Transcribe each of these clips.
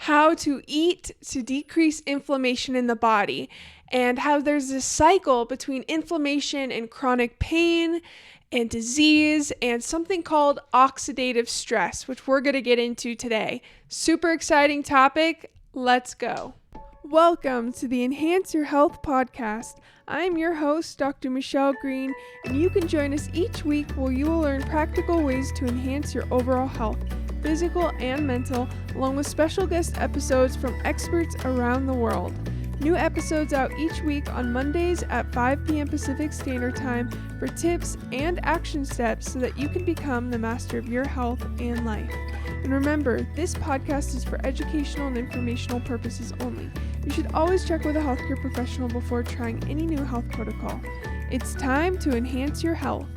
how to eat to decrease inflammation in the body, and how there's this cycle between inflammation and chronic pain and disease and something called oxidative stress, which we're going to get into today. Super exciting topic. Let's go. Welcome to the Enhance Your Health podcast. I'm your host, Dr. Michelle Green, and you can join us each week where you will learn practical ways to enhance your overall health, physical and mental, along with special guest episodes from experts around the world. New episodes out each week on Mondays at 5 p.m. Pacific Standard Time for tips and action steps so that you can become the master of your health and life. And remember, this podcast is for educational and informational purposes only. You should always check with a healthcare professional before trying any new health protocol. It's time to enhance your health.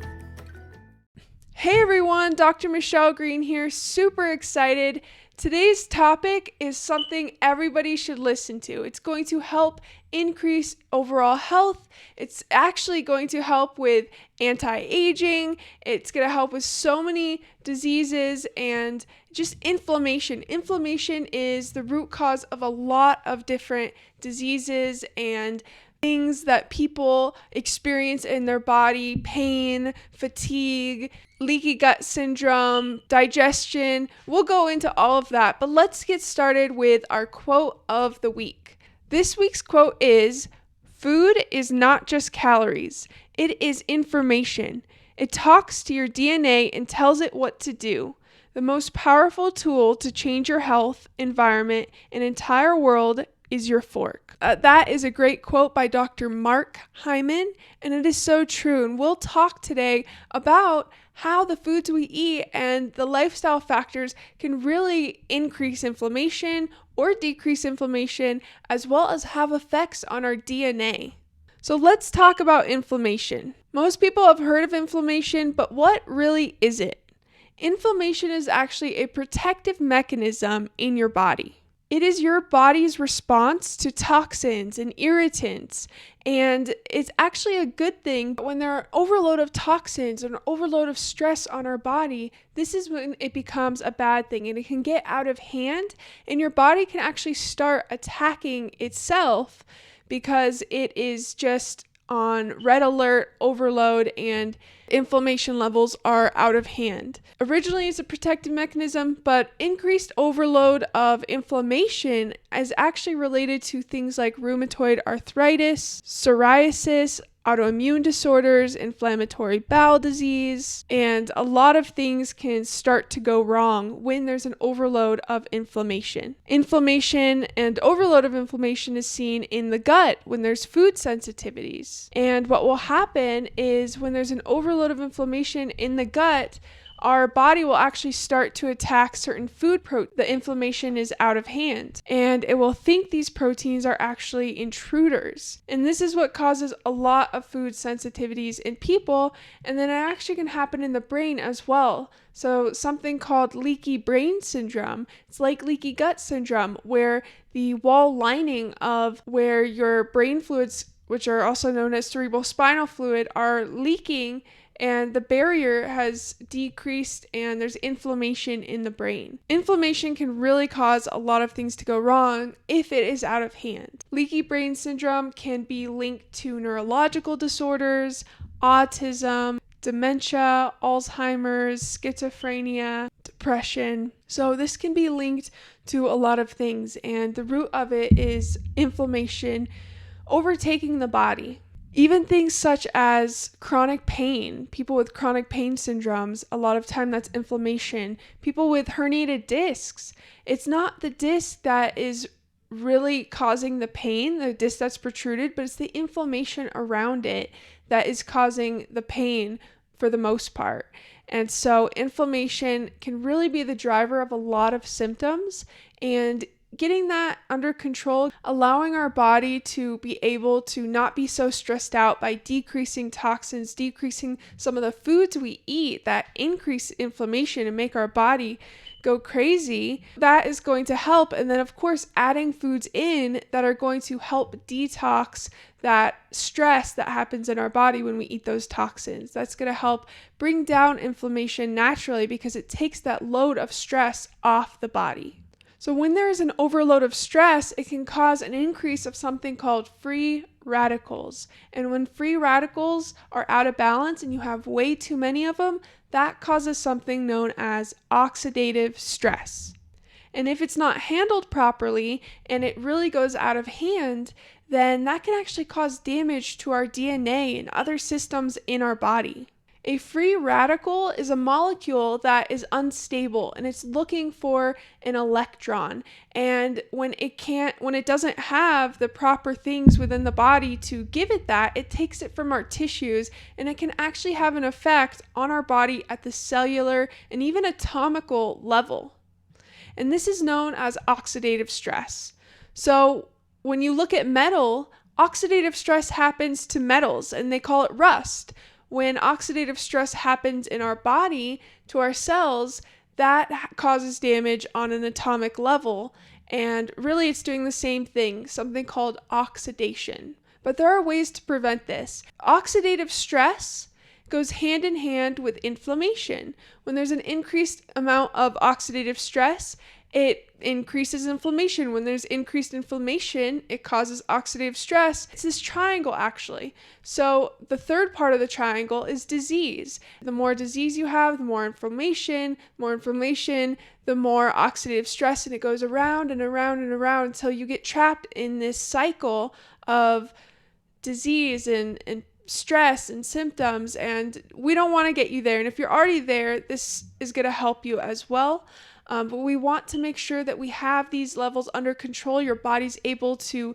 Hey everyone, Dr. Michelle Green here, super excited. Today's topic is something everybody should listen to. It's going to help increase overall health. It's actually going to help with anti-aging. It's going to help with so many diseases and just inflammation. Inflammation is the root cause of a lot of different diseases and things that people experience in their body: pain, fatigue, leaky gut syndrome, digestion. We'll go into all of that, but let's get started with our quote of the week. This week's quote is, "Food is not just calories, it is information. It talks to your DNA and tells it what to do. The most powerful tool to change your health, environment, and entire world is your fork." That is a great quote by Dr. Mark Hyman, and it is so true. And we'll talk today about how the foods we eat and the lifestyle factors can really increase inflammation or decrease inflammation, as well as have effects on our DNA. So let's talk about inflammation. Most people have heard of inflammation, but what really is it? Inflammation is actually a protective mechanism in your body. It is your body's response to toxins and irritants, and it's actually a good thing. But when there are overload of toxins and overload of stress on our body, this is when it becomes a bad thing, and it can get out of hand, and your body can actually start attacking itself because it is just on red alert, overload, and inflammation levels are out of hand. Originally, it's a protective mechanism, but increased overload of inflammation is actually related to things like rheumatoid arthritis, psoriasis, autoimmune disorders, inflammatory bowel disease, and a lot of things can start to go wrong when there's an overload of inflammation. Inflammation and overload of inflammation is seen in the gut when there's food sensitivities. And what will happen is when there's an overload of inflammation in the gut, our body will actually start to attack certain food proteins. The inflammation is out of hand, and it will think these proteins are actually intruders. And this is what causes a lot of food sensitivities in people, and then it actually can happen in the brain as well. So something called leaky brain syndrome, it's like leaky gut syndrome, where the wall lining of where your brain fluids, which are also known as cerebrospinal fluid, are leaking, and the barrier has decreased and there's inflammation in the brain. Inflammation can really cause a lot of things to go wrong if it is out of hand. Leaky brain syndrome can be linked to neurological disorders, autism, dementia, Alzheimer's, schizophrenia, depression. So this can be linked to a lot of things, and the root of it is inflammation overtaking the body. Even things such as chronic pain, people with chronic pain syndromes, a lot of time that's inflammation. People with herniated discs, it's not the disc that is really causing the pain, the disc that's protruded, but it's the inflammation around it that is causing the pain for the most part. And so inflammation can really be the driver of a lot of symptoms, and getting that under control, allowing our body to be able to not be so stressed out by decreasing toxins, decreasing some of the foods we eat that increase inflammation and make our body go crazy, that is going to help. And then of course, adding foods in that are going to help detox that stress that happens in our body when we eat those toxins. That's going to help bring down inflammation naturally because it takes that load of stress off the body. So when there is an overload of stress, it can cause an increase of something called free radicals. And when free radicals are out of balance and you have way too many of them, that causes something known as oxidative stress. And if it's not handled properly and it really goes out of hand, then that can actually cause damage to our DNA and other systems in our body. A free radical is a molecule that is unstable and it's looking for an electron. And when it doesn't have the proper things within the body to give it that, it takes it from our tissues, and it can actually have an effect on our body at the cellular and even atomical level. And this is known as oxidative stress. So when you look at metal, oxidative stress happens to metals and they call it rust. When oxidative stress happens in our body to our cells, that causes damage on an atomic level. And really it's doing the same thing, something called oxidation. But there are ways to prevent this. Oxidative stress goes hand in hand with inflammation. When there's an increased amount of oxidative stress, it increases inflammation. When there's increased inflammation, it causes oxidative stress. It's this triangle, actually. So the third part of the triangle is disease. The more disease you have, the more inflammation, the more oxidative stress, and it goes around and around and around until you get trapped in this cycle of disease and stress and symptoms, and we don't want to get you there. And if you're already there, this is going to help you as well. But we want to make sure that we have these levels under control. Your body's able to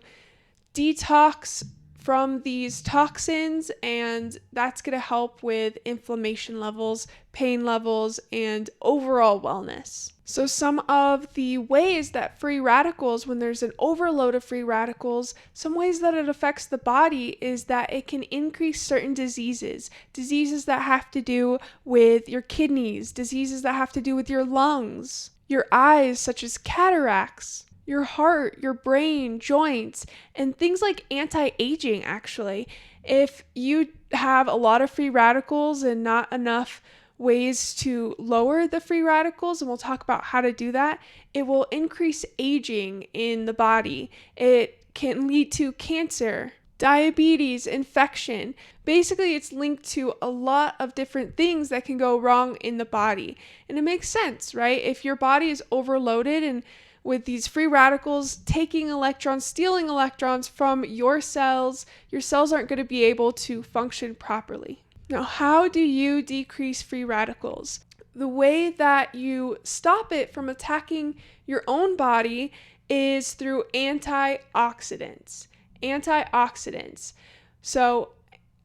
detox from these toxins, and that's going to help with inflammation levels, pain levels, and overall wellness. So some of the ways that free radicals, when there's an overload of free radicals, some ways that it affects the body is that it can increase certain diseases that have to do with your kidneys, diseases that have to do with your lungs, your eyes, such as cataracts, your heart, your brain, joints, and things like anti-aging, actually. If you have a lot of free radicals and not enough ways to lower the free radicals, and we'll talk about how to do that, it will increase aging in the body. It can lead to cancer, diabetes, infection. Basically, it's linked to a lot of different things that can go wrong in the body. And it makes sense, right? If your body is overloaded and with these free radicals taking electrons, stealing electrons from your cells aren't going to be able to function properly. Now, how do you decrease free radicals? The way that you stop it from attacking your own body is through antioxidants. Antioxidants. So,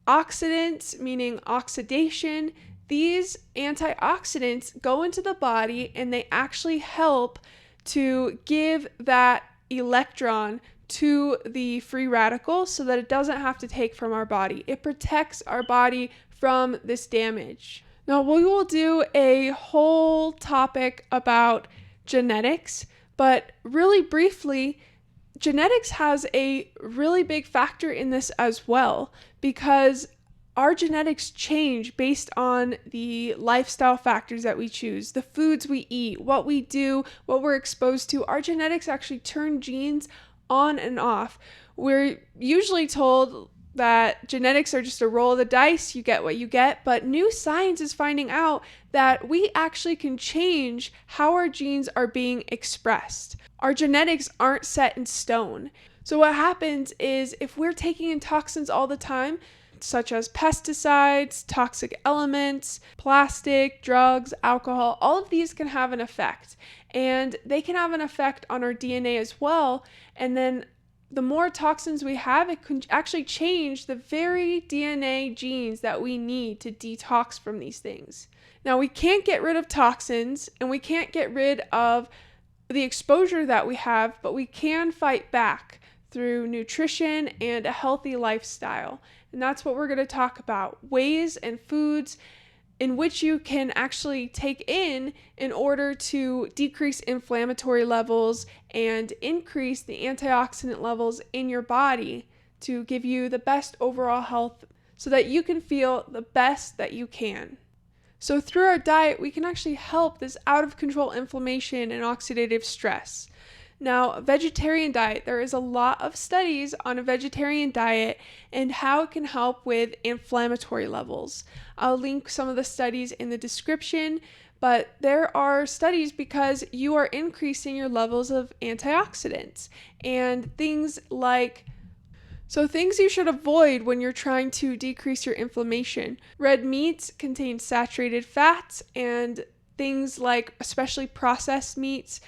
oxidants meaning oxidation. These antioxidants go into the body and they actually help to give that electron to the free radical so that it doesn't have to take from our body. It protects our body from this damage. Now, we will do a whole topic about genetics, but really briefly, genetics has a really big factor in this as well, because our genetics change based on the lifestyle factors that we choose, the foods we eat, what we do, what we're exposed to. Our genetics actually turn genes on and off. We're usually told that genetics are just a roll of the dice, you get what you get, but new science is finding out that we actually can change how our genes are being expressed. Our genetics aren't set in stone. So what happens is if we're taking in toxins all the time, such as pesticides, toxic elements, plastic, drugs, alcohol, all of these can have an effect. And they can have an effect on our DNA as well. And then the more toxins we have, it can actually change the very DNA genes that we need to detox from these things. Now, we can't get rid of toxins and we can't get rid of the exposure that we have, but we can fight back through nutrition and a healthy lifestyle. And that's what we're going to talk about, ways and foods in which you can actually take in order to decrease inflammatory levels and increase the antioxidant levels in your body to give you the best overall health so that you can feel the best that you can. So through our diet, we can actually help this out of control inflammation and oxidative stress. Now, a vegetarian diet, there is a lot of studies on a vegetarian diet and how it can help with inflammatory levels. I'll link some of the studies in the description, but there are studies because you are increasing your levels of antioxidants and things you should avoid when you're trying to decrease your inflammation. Red meats contain saturated fats, and things like especially processed meats,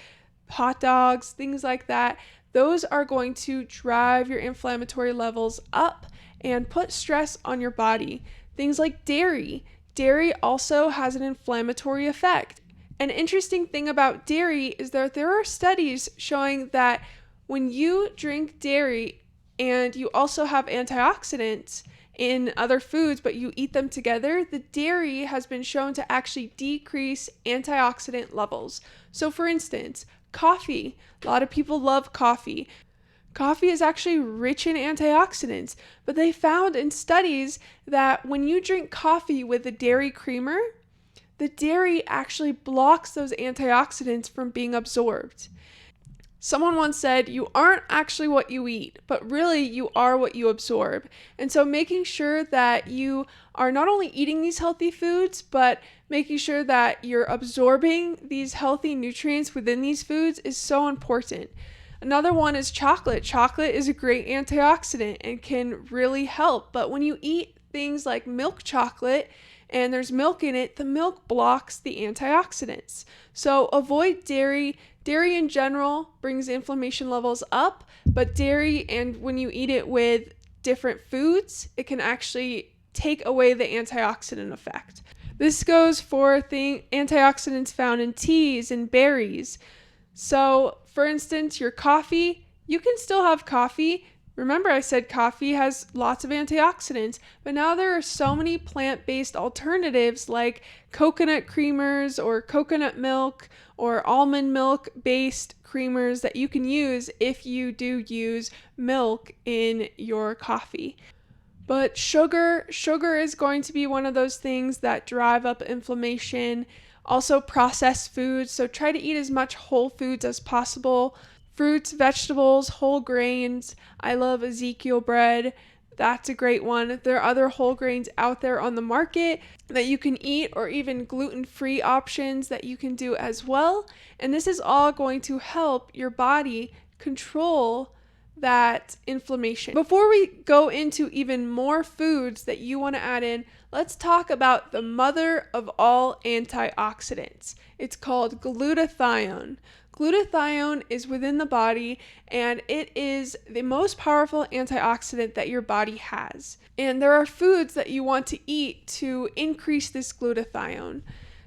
hot dogs, things like that, those are going to drive your inflammatory levels up and put stress on your body. Things like dairy. Dairy also has an inflammatory effect. An interesting thing about dairy is that there are studies showing that when you drink dairy and you also have antioxidants in other foods, but you eat them together, the dairy has been shown to actually decrease antioxidant levels. So for instance, coffee. A lot of people love coffee. Coffee is actually rich in antioxidants, but they found in studies that when you drink coffee with a dairy creamer, the dairy actually blocks those antioxidants from being absorbed. Someone once said, you aren't actually what you eat, but really you are what you absorb. And so making sure that you are not only eating these healthy foods, but making sure that you're absorbing these healthy nutrients within these foods is so important. Another one is chocolate. Chocolate is a great antioxidant and can really help. But when you eat things like milk chocolate and there's milk in it, the milk blocks the antioxidants. So avoid dairy. Dairy in general brings inflammation levels up, but dairy, and when you eat it with different foods, it can actually take away the antioxidant effect. This goes for antioxidants found in teas and berries. So, for instance, your coffee, you can still have coffee. Remember, I said coffee has lots of antioxidants, but now there are so many plant-based alternatives like coconut creamers or coconut milk or almond milk-based creamers that you can use if you do use milk in your coffee. But sugar is going to be one of those things that drive up inflammation. Also processed foods, so try to eat as much whole foods as possible. Fruits, vegetables, whole grains. I love Ezekiel bread. That's a great one. There are other whole grains out there on the market that you can eat, or even gluten-free options that you can do as well. And this is all going to help your body control that inflammation. Before we go into even more foods that you want to add in, let's talk about the mother of all antioxidants. It's called glutathione. Glutathione is within the body, and it is the most powerful antioxidant that your body has. And there are foods that you want to eat to increase this glutathione.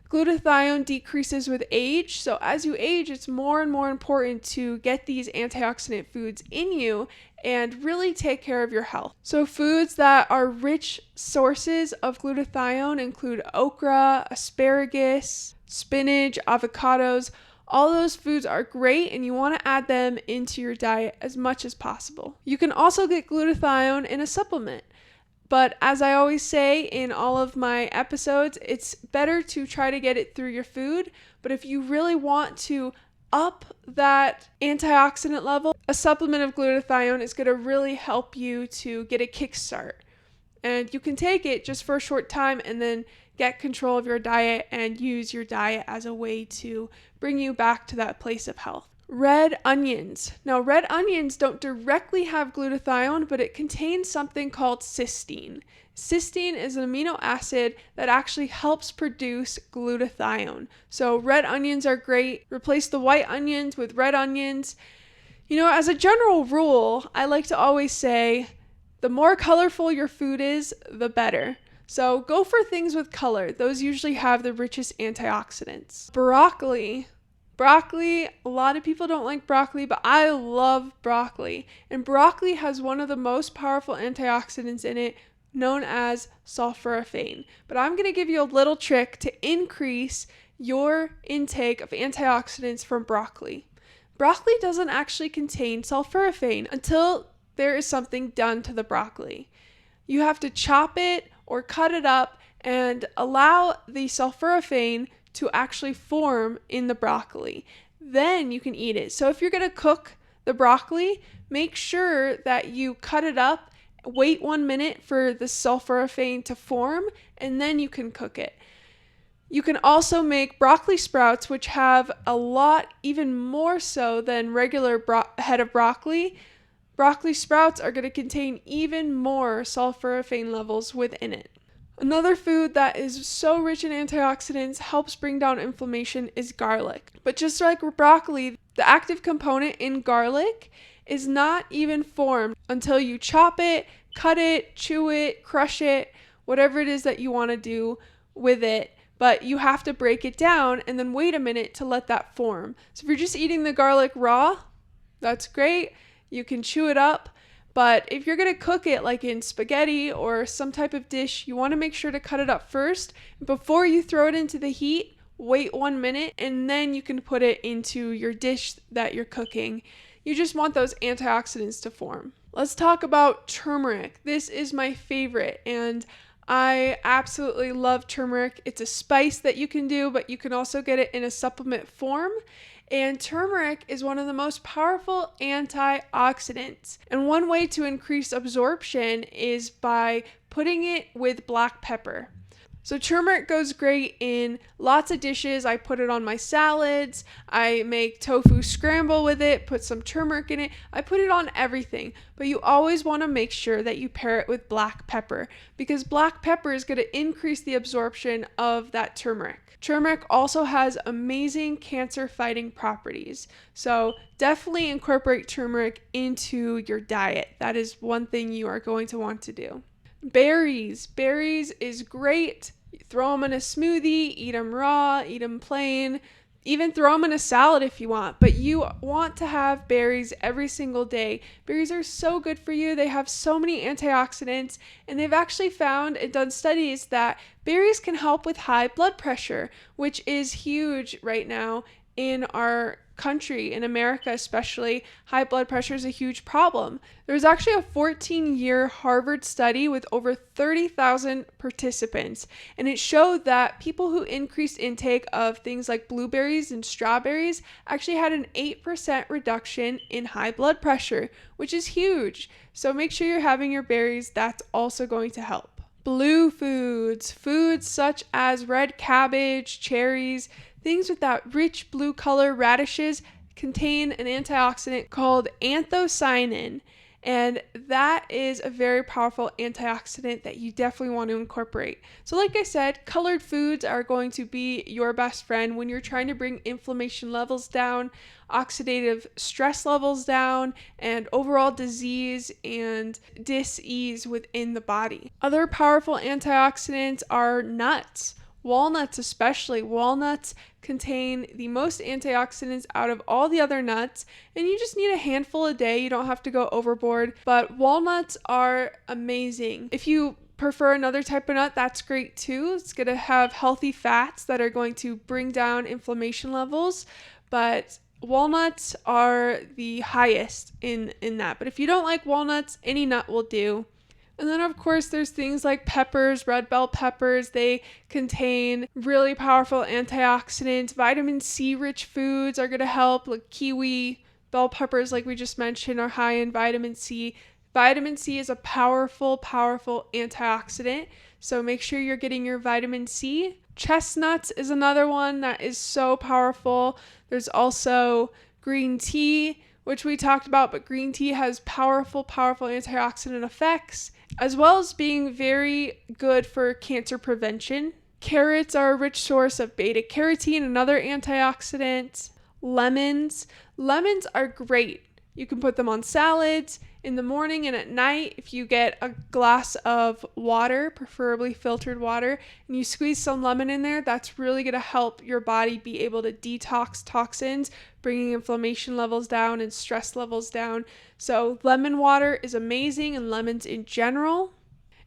Glutathione decreases with age, so as you age, it's more and more important to get these antioxidant foods in you and really take care of your health. So foods that are rich sources of glutathione include okra, asparagus, spinach, avocados. All those foods are great, and you want to add them into your diet as much as possible. You can also get glutathione in a supplement. But as I always say in all of my episodes, it's better to try to get it through your food. But if you really want to up that antioxidant level, a supplement of glutathione is going to really help you to get a kickstart. And you can take it just for a short time and then get control of your diet and use your diet as a way to bring you back to that place of health. Red onions. Now, red onions don't directly have glutathione, but it contains something called cysteine. Cysteine is an amino acid that actually helps produce glutathione. So red onions are great. Replace the white onions with red onions. You know, as a general rule, I like to always say, the more colorful your food is, the better. So go for things with color. Those usually have the richest antioxidants. Broccoli, a lot of people don't like broccoli, but I love broccoli. And broccoli has one of the most powerful antioxidants in it, known as sulforaphane. But I'm going to give you a little trick to increase your intake of antioxidants from broccoli. Broccoli doesn't actually contain sulforaphane until there is something done to the broccoli. You have to chop it or cut it up and allow the sulforaphane to actually form in the broccoli. Then you can eat it. So if you're going to cook the broccoli, make sure that you cut it up, wait 1 minute for the sulforaphane to form, and then you can cook it. You can also make broccoli sprouts, which have a lot, even more so than regular head of broccoli. Broccoli sprouts are going to contain even more sulforaphane levels within it. Another food that is so rich in antioxidants, helps bring down inflammation, is garlic. But just like broccoli, the active component in garlic is not even formed until you chop it, cut it, chew it, crush it, whatever it is that you want to do with it. But you have to break it down and then wait a minute to let that form. So if you're just eating the garlic raw, that's great. You can chew it up. But if you're going to cook it like in spaghetti or some type of dish, you want to make sure to cut it up first. Before you throw it into the heat, wait 1 minute, and then you can put it into your dish that you're cooking. You just want those antioxidants to form. Let's talk about turmeric. This is my favorite, and I absolutely love turmeric. It's a spice that you can do, but you can also get it in a supplement form. And turmeric is one of the most powerful antioxidants. And one way to increase absorption is by putting it with black pepper. So turmeric goes great in lots of dishes. I put it on my salads. I make tofu scramble with it, put some turmeric in it. I put it on everything. But you always want to make sure that you pair it with black pepper, because black pepper is going to increase the absorption of that turmeric. Turmeric also has amazing cancer-fighting properties. So definitely incorporate turmeric into your diet. That is one thing you are going to want to do. Berries. Berries is great. Throw them in a smoothie, eat them raw, eat them plain, even throw them in a salad if you want. But you want to have berries every single day. Berries are so good for you. They have so many antioxidants, and they've actually found and done studies that berries can help with high blood pressure, which is huge right now in our country, in America especially. High blood pressure is a huge problem. There was actually a 14-year Harvard study with over 30,000 participants, and it showed that people who increased intake of things like blueberries and strawberries actually had an 8% reduction in high blood pressure, which is huge. So make sure you're having your berries. That's also going to help. Blue foods. Foods such as red cabbage, cherries, things with that rich blue color, radishes, contain an antioxidant called anthocyanin, and that is a very powerful antioxidant that you definitely want to incorporate. So like I said, colored foods are going to be your best friend when you're trying to bring inflammation levels down, oxidative stress levels down, and overall disease and dis-ease within the body. Other powerful antioxidants are nuts. Walnuts especially. Walnuts contain the most antioxidants out of all the other nuts, and you just need a handful a day. You don't have to go overboard, but walnuts are amazing. If you prefer another type of nut, that's great too. It's going to have healthy fats that are going to bring down inflammation levels, but walnuts are the highest in that. But if you don't like walnuts, any nut will do. And then, of course, there's things like peppers, red bell peppers. They contain really powerful antioxidants. Vitamin C-rich foods are going to help, like kiwi. Bell peppers, like we just mentioned, are high in vitamin C. Vitamin C is a powerful, powerful antioxidant. So make sure you're getting your vitamin C. Chestnuts is another one that is so powerful. There's also green tea, which we talked about, but green tea has powerful, powerful antioxidant effects, as well as being very good for cancer prevention. Carrots are a rich source of beta carotene, another antioxidant. Lemons. Lemons are great. You can put them on salads in the morning and at night. If you get a glass of water, preferably filtered water, and you squeeze some lemon in there, that's really going to help your body be able to detox toxins, bringing inflammation levels down and stress levels down. So lemon water is amazing, and lemons in general.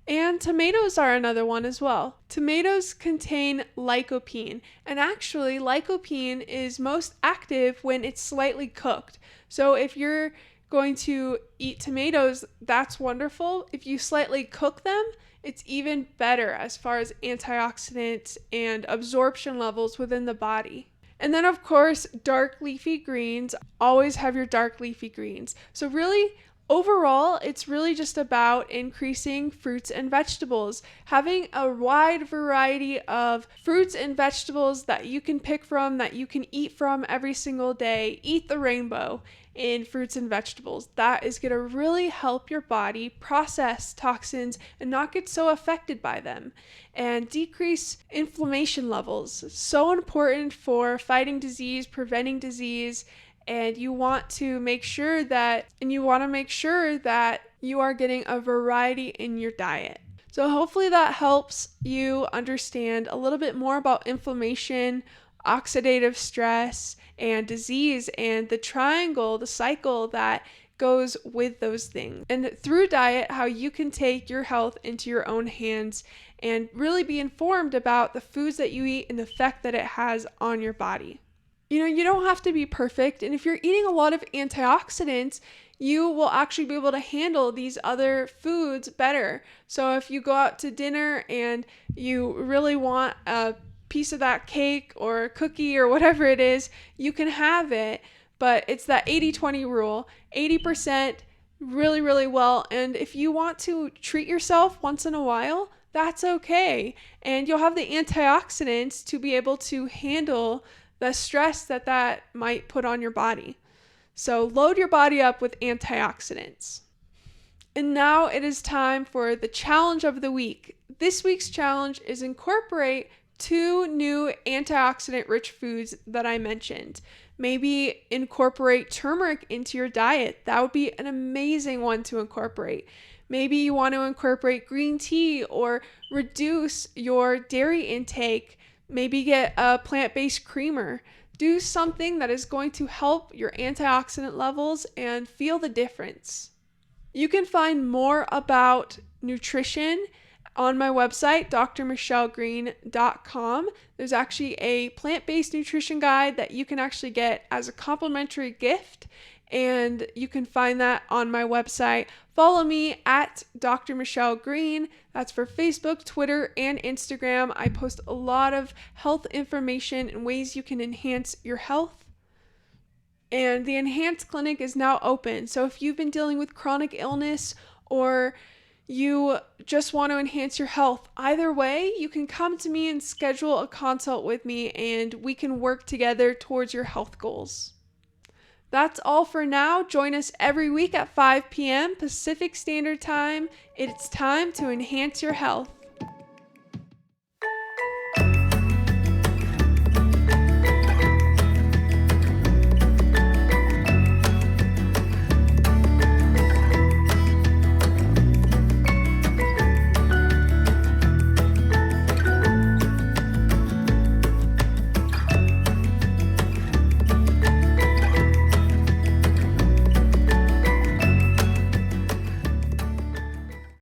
And tomatoes are another one as well. Tomatoes contain lycopene, and actually lycopene is most active when it's slightly cooked. So if you're going to eat tomatoes, that's wonderful. If you slightly cook them, it's even better as far as antioxidants and absorption levels within the body. And then, of course, dark leafy greens. Always have your dark leafy greens. So really, overall, it's really just about increasing fruits and vegetables, having a wide variety of fruits and vegetables that you can pick from, that you can eat from every single day. Eat the rainbow in fruits and vegetables. That is going to really help your body process toxins and not get so affected by them, and decrease inflammation levels. So important for fighting disease, preventing disease, and you want to make sure that you are getting a variety in your diet. So hopefully that helps you understand a little bit more about inflammation, oxidative stress, and disease, and the cycle that goes with those things. And through diet, how you can take your health into your own hands and really be informed about the foods that you eat and the effect that it has on your body. You don't have to be perfect, and if you're eating a lot of antioxidants, you will actually be able to handle these other foods better. So if you go out to dinner and you really want a piece of that cake or cookie or whatever it is, you can have it, but it's that 80-20 rule. 80% really, really well, and if you want to treat yourself once in a while, that's okay. And you'll have the antioxidants to be able to handle the stress that might put on your body. So load your body up with antioxidants. And now it is time for the challenge of the week. This week's challenge is incorporate 2 new antioxidant-rich foods that I mentioned. Maybe incorporate turmeric into your diet. That would be an amazing one to incorporate. Maybe you want to incorporate green tea or reduce your dairy intake. Maybe get a plant-based creamer. Do something that is going to help your antioxidant levels and feel the difference. You can find more about nutrition on my website, drmichellegreen.com. There's actually a plant-based nutrition guide that you can actually get as a complimentary gift, and you can find that on my website. Follow me at Dr. Michelle Green. That's for Facebook, Twitter, and Instagram. I post a lot of health information and ways you can enhance your health. And the Enhance Clinic is now open. So if you've been dealing with chronic illness or you just want to enhance your health, either way, you can come to me and schedule a consult with me, and we can work together towards your health goals. That's all for now. Join us every week at 5 p.m. Pacific Standard Time. It's time to enhance your health.